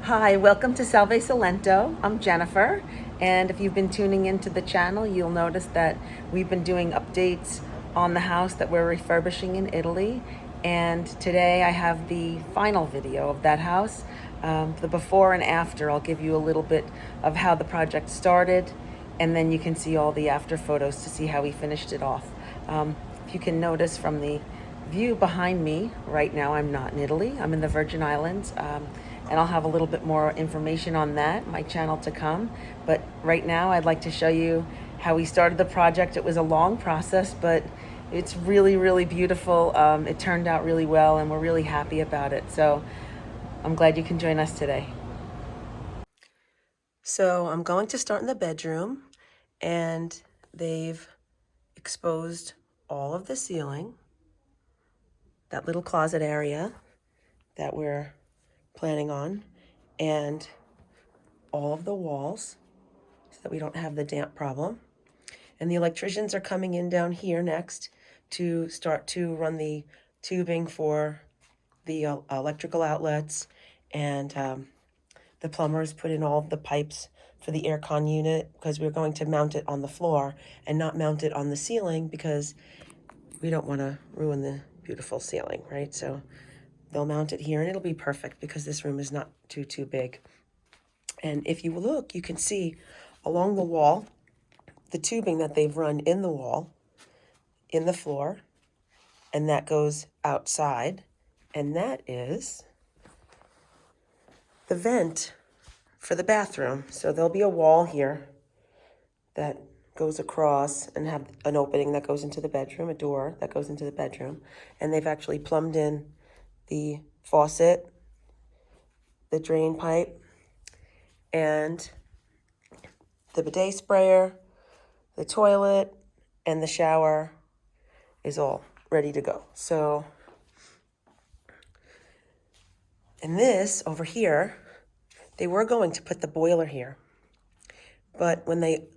Hi, welcome to Salento. I'm Jennifer, and if you've been tuning into the channel, you'll notice that we've been doing updates on the house that we're refurbishing in Italy. And today I have the final video of that house, the before and after. I'll give you a little bit of how the project started, and then you can see all the after photos to see how we finished it off. If you can notice from the view behind me right now, I'm not in Italy, I'm in the Virgin Islands. And I'll have a little bit more information on that, my channel to come. But right now I'd like to show you how we started the project. It was a long process, but it's really, really beautiful. It turned out really well, and we're really happy about it. So I'm glad you can join us today. So I'm going to start in the bedroom, and they've exposed all of the ceiling, that little closet area that we're planning on, and all of the walls so that we don't have the damp problem. And the electricians are coming in down here next to start to run the tubing for the electrical outlets, and the plumbers put in all of the pipes for the aircon unit, because we're going to mount it on the floor and not mount it on the ceiling because we don't want to ruin the beautiful ceiling, right? So they'll mount it here, and it'll be perfect because this room is not too big. And if you look, you can see along the wall, the tubing that they've run in the wall, in the floor, and that goes outside. And that is the vent for the bathroom. So there'll be a wall here that goes across and have an opening that goes into the bedroom, a door that goes into the bedroom. And they've actually plumbed in the faucet, the drain pipe, and the bidet sprayer, the toilet, and the shower is all ready to go. So, and this over here, they were going to put the boiler here, but when they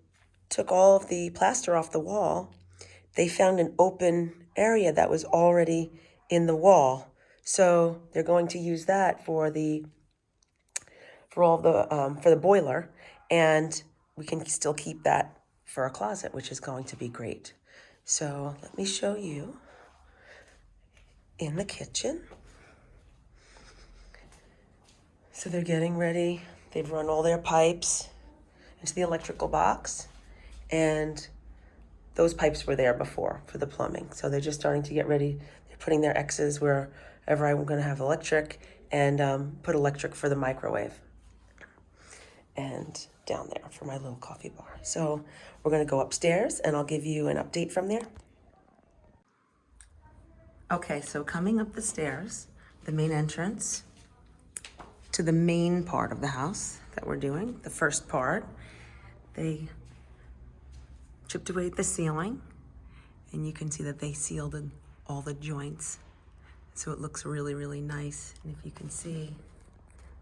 took all of the plaster off the wall, they found an open area that was already in the wall. So they're going to use that for the boiler, and we can still keep that for a closet, which is going to be great. So let me show you in the kitchen. So they're getting ready. They've run all their pipes into the electrical box, and those pipes were there before for the plumbing. So they're just starting to get ready. They're putting their X's wherever I'm going to have electric, and put electric for the microwave, and down there for my little coffee bar. So we're going to go upstairs, and I'll give you an update from there. Okay, so coming up the stairs, the main entrance to the main part of the house that we're doing, the first part, they chipped away at the ceiling, and you can see that they sealed in all the joints. So it looks really, really nice. And if you can see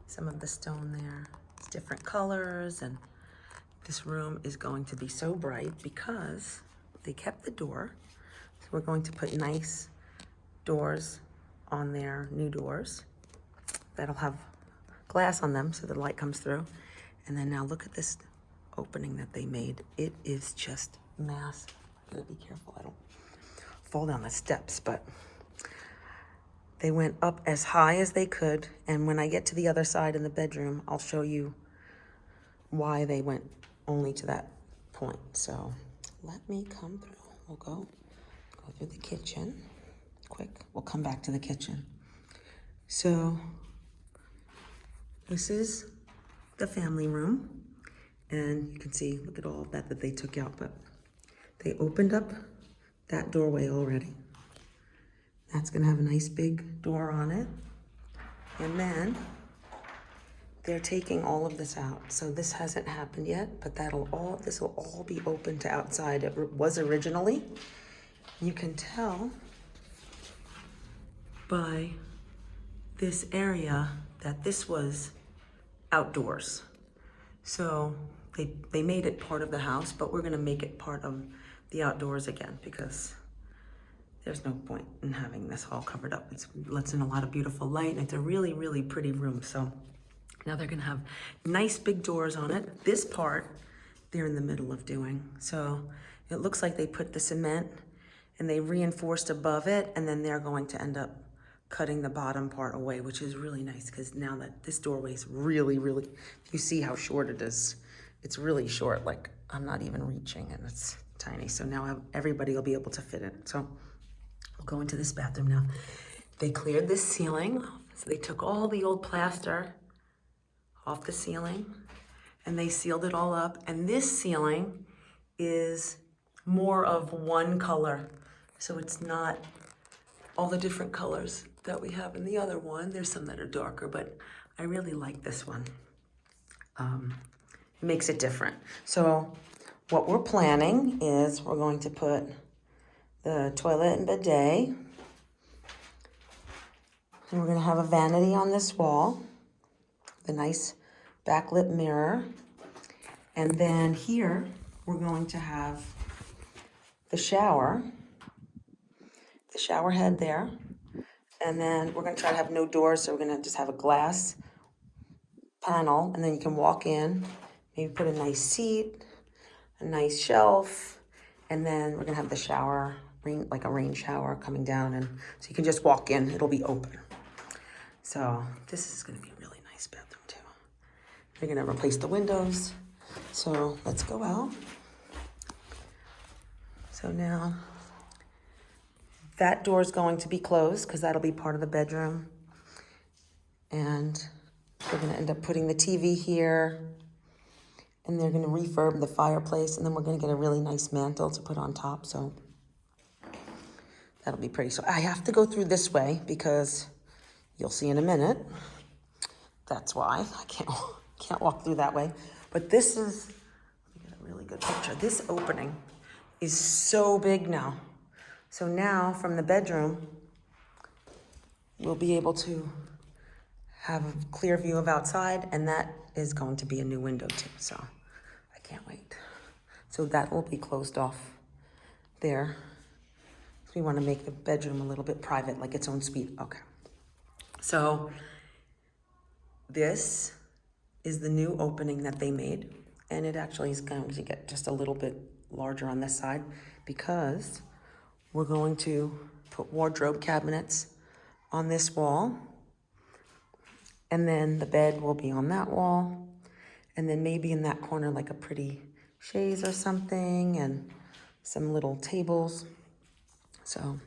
some of the stone there, it's different colors, and this room is going to be so bright because they kept the door. So we're going to put nice doors on there, new doors, that'll have glass on them so the light comes through. And then now look at this opening that they made. It is just massive. I gotta be careful I don't fall down the steps, but they went up as high as they could. And when I get to the other side in the bedroom, I'll show you why they went only to that point. So let me come through. We'll go through the kitchen quick. We'll come back to the kitchen. So this is the family room, and you can see, look at all of that they took out, but they opened up that doorway already. That's gonna have a nice big door on it. And then they're taking all of this out. So this hasn't happened yet, but this will all be open to outside. It was originally. You can tell by this area that this was outdoors. So they made it part of the house, but we're gonna make it part of the outdoors again, because there's no point in having this all covered up. It lets in a lot of beautiful light, and it's a really, really pretty room. So Now they're gonna have nice big doors on it. This part, they're in the middle of doing. So it looks like they put the cement and they reinforced above it, and then they're going to end up cutting the bottom part away, which is really nice because now that this doorway is really, if you see how short it is, it's really short, like I'm not even reaching and it's tiny. So now everybody will be able to fit it. So we'll go into this bathroom now. They cleared this ceiling. So they took all the old plaster off the ceiling and they sealed it all up. And this ceiling is more of one color. So it's not all the different colors that we have in the other one. There's some that are darker, but I really like this one. It makes it different. So what we're planning is we're going to put the toilet and bidet, and we're gonna have a vanity on this wall, the nice backlit mirror. And then here, we're going to have the shower head there. And then we're gonna try to have no doors, so we're gonna just have a glass panel, and then you can walk in, maybe put a nice seat, a nice shelf, and then we're gonna have the shower, like a rain shower coming down, and so you can just walk in, it'll be open. So this is gonna be a really nice bathroom too. They're gonna replace the windows. So let's go out. So now that door is going to be closed because that'll be part of the bedroom. And we're gonna end up putting the TV here, and they're gonna refurb the fireplace, and then we're gonna get a really nice mantle to put on top. So that'll be pretty. So I have to go through this way because you'll see in a minute. That's why I can't walk through that way. But this is, let me get a really good picture. This opening is so big now. So now from the bedroom, we'll be able to have a clear view of outside, and that is going to be a new window too. So I can't wait. So that will be closed off there. We want to make the bedroom a little bit private, like its own suite. Okay. So this is the new opening that they made, and it actually is going to get just a little bit larger on this side because we're going to put wardrobe cabinets on this wall, and then the bed will be on that wall, and then maybe in that corner like a pretty chaise or something, and some little tables. So I'll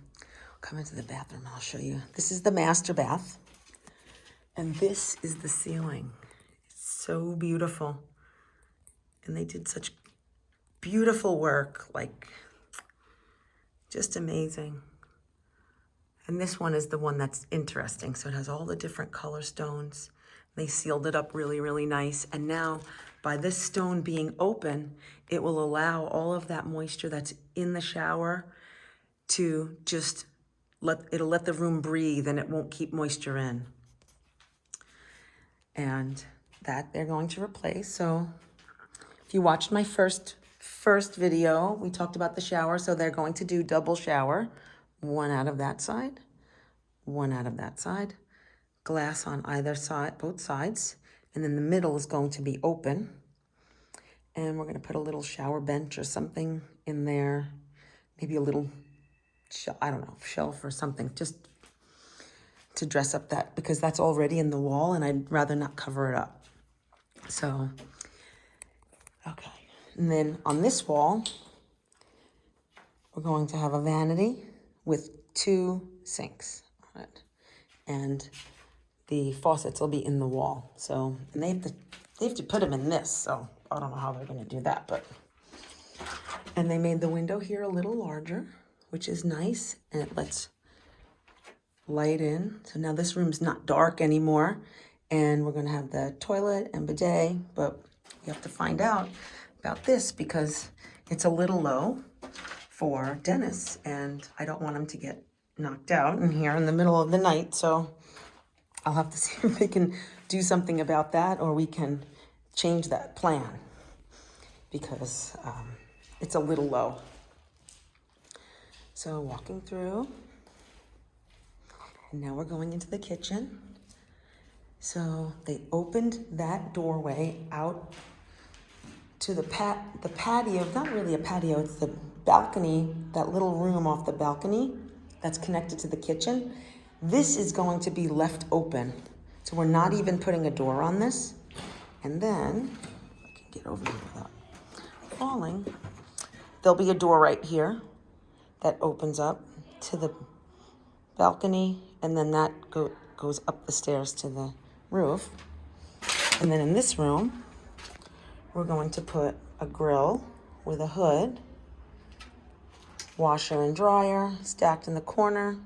come into the bathroom, I'll show you. This is the master bath, and this is the ceiling. It's so beautiful, and they did such beautiful work, like just amazing. And this one is the one that's interesting. So it has all the different color stones. They sealed it up really nice. And now by this stone being open, it will allow all of that moisture that's in the shower to just it'll let the room breathe, and it won't keep moisture in. And that they're going to replace. So if you watched my first video, we talked about the shower. So they're going to do double shower, one out of that side, one out of that side, glass on either side, both sides, and then the middle is going to be open. And we're going to put a little shower bench or something in there, maybe a little, I don't know, shelf or something, just to dress up that, because that's already in the wall and I'd rather not cover it up. So, okay. And then on this wall, we're going to have a vanity with 2 sinks on it. And the faucets will be in the wall. So, and they have to put them in this, so I don't know how they're gonna do that, but. And they made the window here a little larger, which is nice, and it lets light in. So now this room's not dark anymore, and we're gonna have the toilet and bidet, but you have to find out about this because it's a little low for Dennis, and I don't want him to get knocked out in here in the middle of the night, so I'll have to see if they can do something about that, or we can change that plan because it's a little low. So walking through, and now we're going into the kitchen. So they opened that doorway out to the patio, not really a patio, it's the balcony, that little room off the balcony that's connected to the kitchen. This is going to be left open. So we're not even putting a door on this. And then, I can get over here without falling, there'll be a door right here that opens up to the balcony, and then that goes up the stairs to the roof. And then in this room, we're going to put a grill with a hood, washer and dryer stacked in the corner,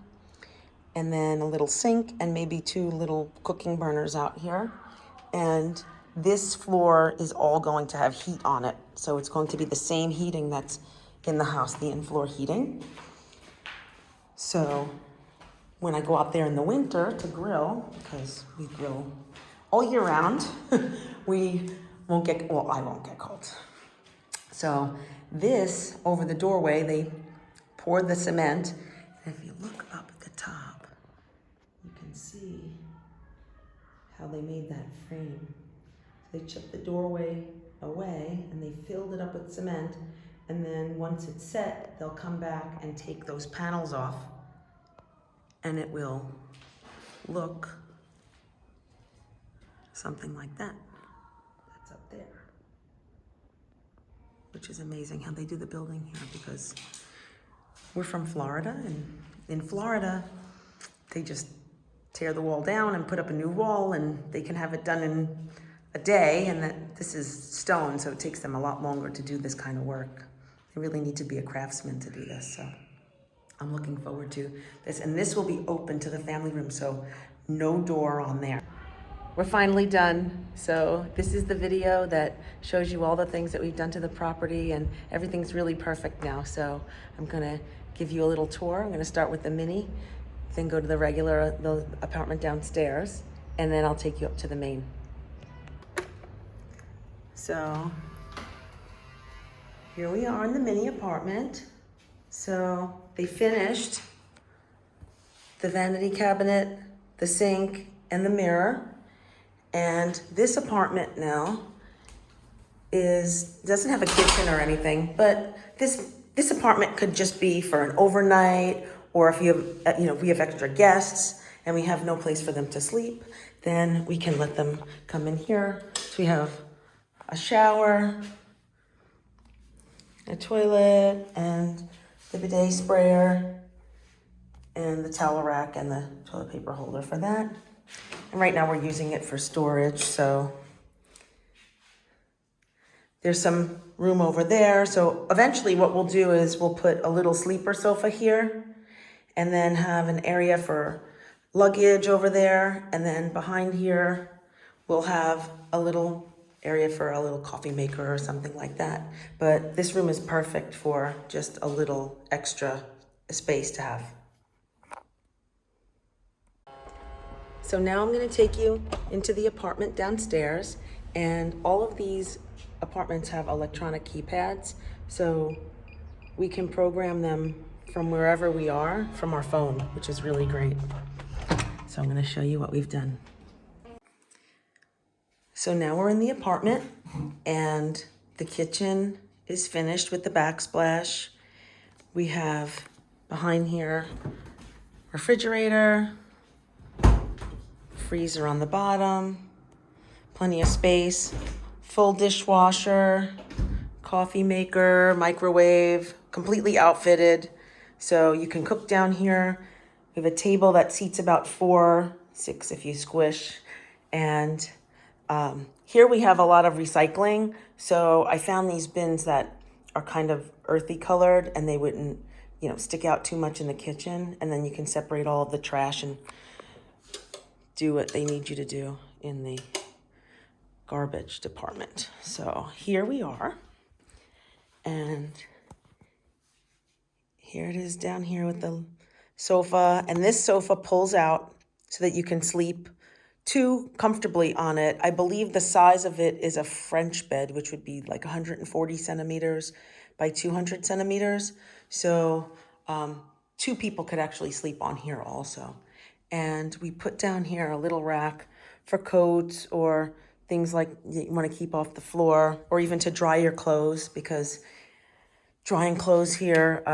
and then a little sink and maybe 2 little cooking burners out here. And this floor is all going to have heat on it. So it's going to be the same heating that's in the house, the in-floor heating. So when I go out there in the winter to grill, because we grill all year round, we won't get, well, I won't get cold. So this, over the doorway, they poured the cement. And if you look up at the top, you can see how they made that frame. They chipped the doorway away and they filled it up with cement. And then once it's set, they'll come back and take those panels off, and it will look something like that. That's up there. Which is amazing how they do the building here, because we're from Florida, and in Florida, they just tear the wall down and put up a new wall, and they can have it done in a day, and that this is stone, so it takes them a lot longer to do this kind of work. They really need to be a craftsman to do this, so I'm looking forward to this. And this will be open to the family room, so no door on there. We're finally done. So this is the video that shows you all the things that we've done to the property, and everything's really perfect now. So I'm gonna give you a little tour. I'm gonna start with the mini, then go to the apartment downstairs, and then I'll take you up to the main. So here we are in the mini apartment. So they finished the vanity cabinet, the sink, and the mirror. And this apartment now doesn't have a kitchen or anything, but this apartment could just be for an overnight, or if you have, if we have extra guests and we have no place for them to sleep, then we can let them come in here. So we have a shower, a toilet, and the bidet sprayer, and the towel rack, and the toilet paper holder for that. And right now we're using it for storage, so there's some room over there. So eventually what we'll do is we'll put a little sleeper sofa here, and then have an area for luggage over there. And then behind here, we'll have a little area for a little coffee maker or something like that. But this room is perfect for just a little extra space to have. So now I'm gonna take you into the apartment downstairs, and all of these apartments have electronic keypads, so we can program them from wherever we are from our phone, which is really great. So I'm gonna show you what we've done. So now we're in the apartment, and the kitchen is finished with the backsplash. We have behind here refrigerator, freezer on the bottom, plenty of space, full dishwasher, coffee maker, microwave, completely outfitted. So you can cook down here. We have a table that seats about 6 if you squish. And here we have a lot of recycling. So I found these bins that are kind of earthy colored, and they wouldn't, stick out too much in the kitchen. And then you can separate all of the trash and do what they need you to do in the garbage department. So here we are. And here it is down here with the sofa. And this sofa pulls out so that you can sleep too comfortably on it. I believe the size of it is a French bed, which would be like 140 centimeters by 200 centimeters. So 2 people could actually sleep on here also. And we put down here a little rack for coats or things like you want to keep off the floor, or even to dry your clothes, because drying clothes here,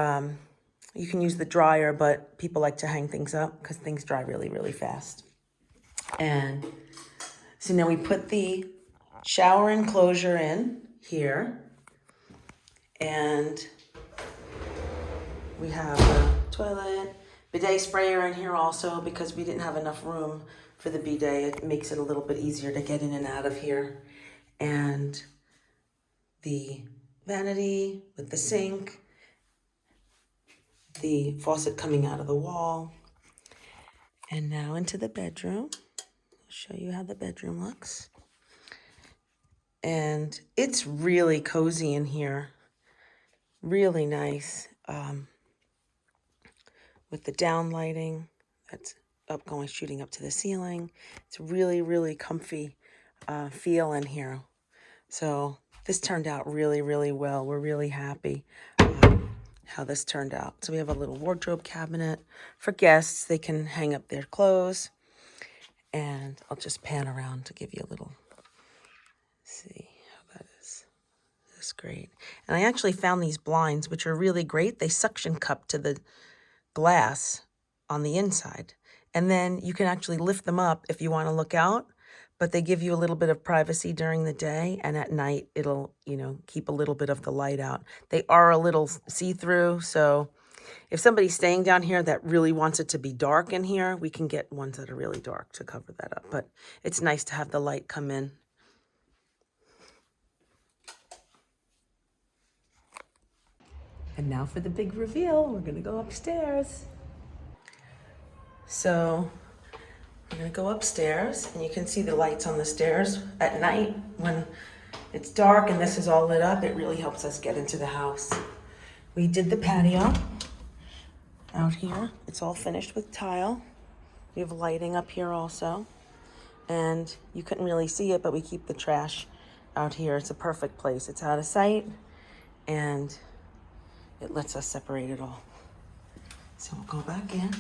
you can use the dryer, but people like to hang things up because things dry really, really fast. And so now we put the shower enclosure in here, and we have a toilet, bidet sprayer in here also, because we didn't have enough room for the bidet. It makes it a little bit easier to get in and out of here. And the vanity with the sink, the faucet coming out of the wall. And now into the bedroom. I'll show you how the bedroom looks. And it's really cozy in here. Really nice. With the down lighting that's shooting up to the ceiling. It's really, really comfy feel in here. So this turned out really, really well. We're really happy how this turned out. So we have a little wardrobe cabinet for guests. They can hang up their clothes. And I'll just pan around to give you a little, see how that is. That's great. And I actually found these blinds, which are really great. They suction cup to the glass on the inside. And then you can actually lift them up if you want to look out, but they give you a little bit of privacy during the day, and at night it'll, keep a little bit of the light out. They are a little see-through, so if somebody's staying down here that really wants it to be dark in here, we can get ones that are really dark to cover that up. But it's nice to have the light come in. And now for the big reveal. We're going to go upstairs. So we're going to go upstairs, and you can see the lights on the stairs at night. When it's dark and this is all lit up, it really helps us get into the house. We did the patio out here. It's all finished with tile. We have lighting up here also. And you couldn't really see it, but we keep the trash out here. It's a perfect place. It's out of sight, and it lets us separate it all. So we'll go back in.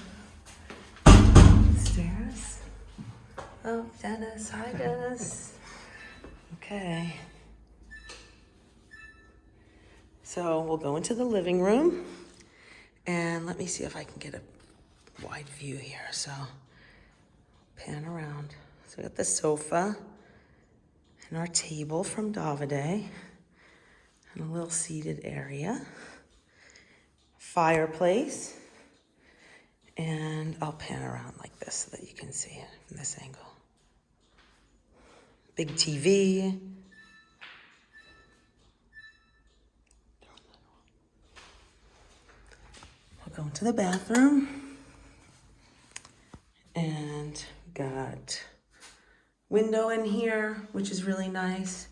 Stairs. Oh, Dennis. Hi, Dennis. Okay. So we'll go into the living room, and let me see if I can get a wide view here. So pan around. So we got the sofa and our table from Davide, and a little seated area. Fireplace. And I'll pan around like this so that you can see it from this angle. Big TV. We'll go into the bathroom. And got window in here, which is really nice.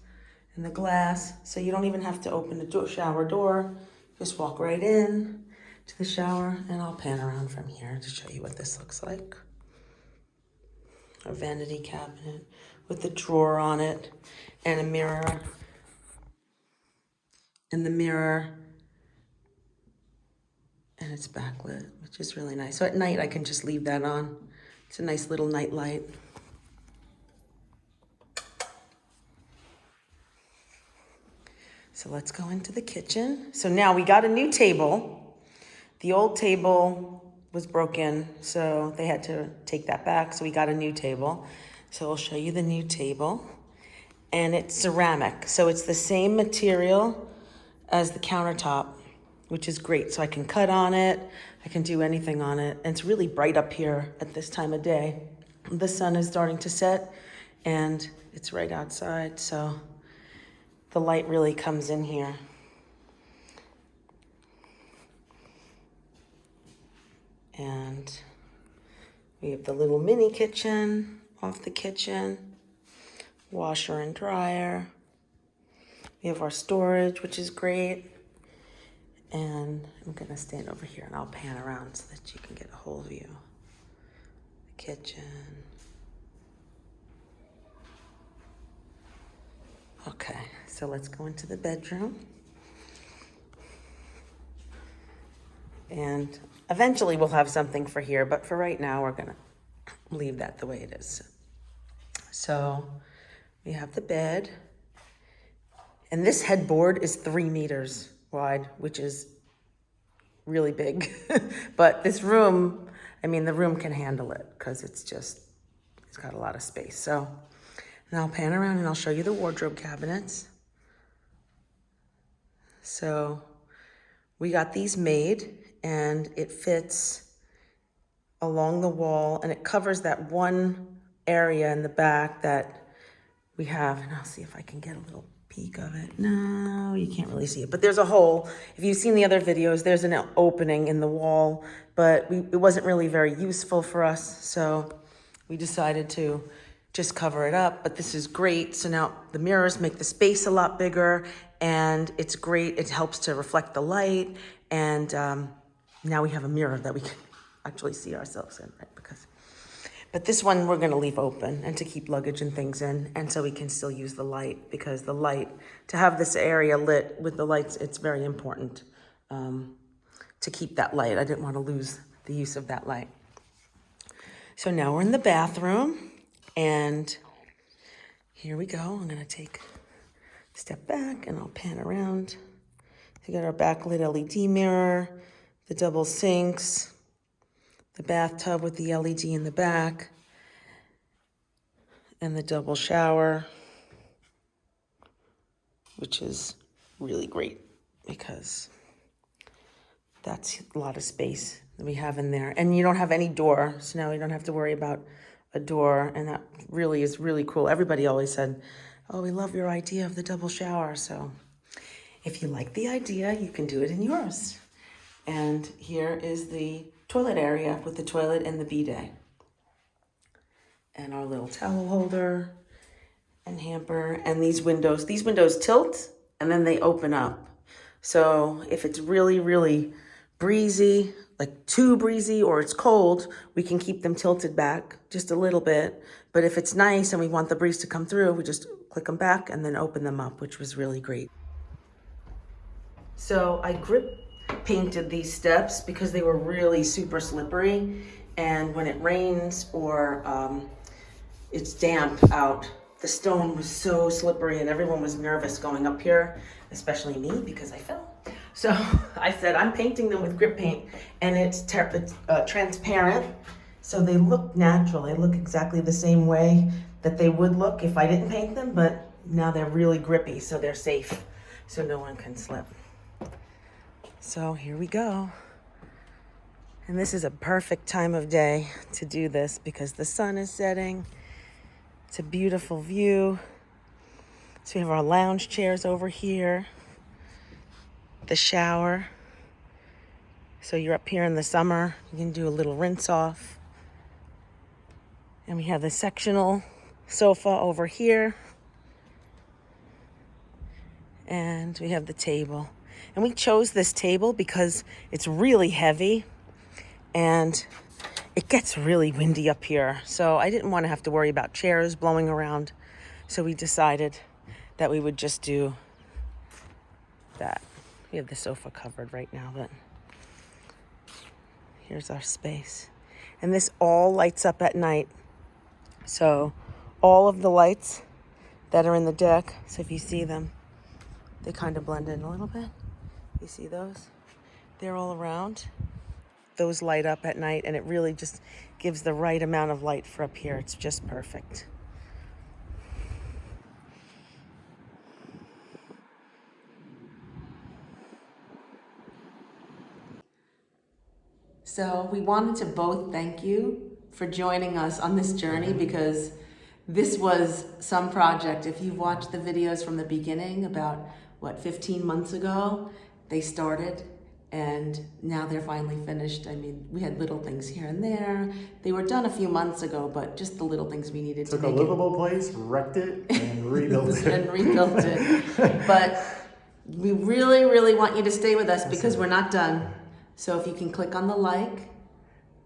And the glass, so you don't even have to open the shower door. Just walk right in to the shower, and I'll pan around from here to show you what this looks like. A vanity cabinet with a drawer on it, and a mirror. And the mirror, and it's backlit, which is really nice. So at night I can just leave that on. It's a nice little night light. So let's go into the kitchen. So now we got a new table. The old table was broken, so they had to take that back. So we got a new table. So I'll show you the new table. And it's ceramic. So it's the same material as the countertop, which is great. So I can cut on it. I can do anything on it. And it's really bright up here at this time of day. The sun is starting to set, and it's right outside. So the light really comes in here. And we have the little mini kitchen off the kitchen, washer and dryer. We have our storage, which is great. And I'm gonna stand over here and I'll pan around so that you can get a whole view. The kitchen. Okay, so let's go into the bedroom. And eventually we'll have something for here, but for right now we're gonna leave that the way it is. So we have the bed. And this headboard is 3 meters wide, which is really big. But this room, I mean, the room can handle it because it's got a lot of space. So now I'll pan around and I'll show you the wardrobe cabinets. So we got these made and it fits along the wall and it covers that one area in the back that we have. And I'll see if I can get a little peek of it. No, you can't really see it, but there's a hole. If you've seen the other videos, there's an opening in the wall, but it wasn't really very useful for us. So we decided to just cover it up, but this is great. So now the mirrors make the space a lot bigger and it's great. It helps to reflect the light. And now we have a mirror that we can actually see ourselves in, right? But this one we're gonna leave open and to keep luggage and things in, and so we can still use the light, because the light, to have this area lit with the lights, it's very important to keep that light. I didn't wanna lose the use of that light. So now we're in the bathroom, and here we go. I'm gonna take a step back and I'll pan around. We got our backlit LED mirror, the double sinks, the bathtub with the LED in the back, and the double shower, which is really great because that's a lot of space that we have in there. And you don't have any door, so now you don't have to worry about a door, and that really is really cool. Everybody always said, oh, we love your idea of the double shower. So if you like the idea, you can do it in yours. And here is the toilet area with the toilet and the bidet. And our little towel holder and hamper, and these windows tilt and then they open up. So if it's really, really breezy, like too breezy, or it's cold, we can keep them tilted back just a little bit. But if it's nice and we want the breeze to come through, we just click them back and then open them up, which was really great. So I grip painted these steps because they were really super slippery, and when it rains or it's damp out, the stone was so slippery and everyone was nervous going up here, especially me because I fell. So I said, I'm painting them with grip paint, and it's transparent, so they look natural. They look exactly the same way that they would look if I didn't paint them, but now they're really grippy, so they're safe, so no one can slip. So here we go. And this is a perfect time of day to do this because the sun is setting. It's a beautiful view. So we have our lounge chairs over here, the shower. So you're up here in the summer, you can do a little rinse off. And we have the sectional sofa over here. And we have the table. And we chose this table because it's really heavy and it gets really windy up here. So I didn't want to have to worry about chairs blowing around. So we decided that we would just do that. We have the sofa covered right now, but here's our space. And this all lights up at night. So all of the lights that are in the deck, so if you see them, they kind of blend in a little bit. You see those? They're all around. Those light up at night, and it really just gives the right amount of light for up here. It's just perfect. So we wanted to both thank you for joining us on this journey, because this was some project. If you've watched the videos from the beginning, about 15 months ago, they started, and now they're finally finished. I mean, we had little things here and there. They were done a few months ago, but just the little things we needed to make it. Took a livable place, wrecked it, and rebuilt it. And rebuilt it. But we really, really want you to stay with us because we're not done. So if you can click on the like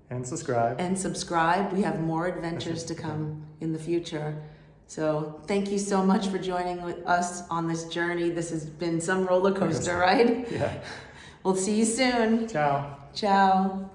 and subscribe. We have more adventures to come in the future. So thank you so much for joining with us on this journey. This has been some roller coaster ride. Yeah. We'll see you soon. Ciao. Ciao.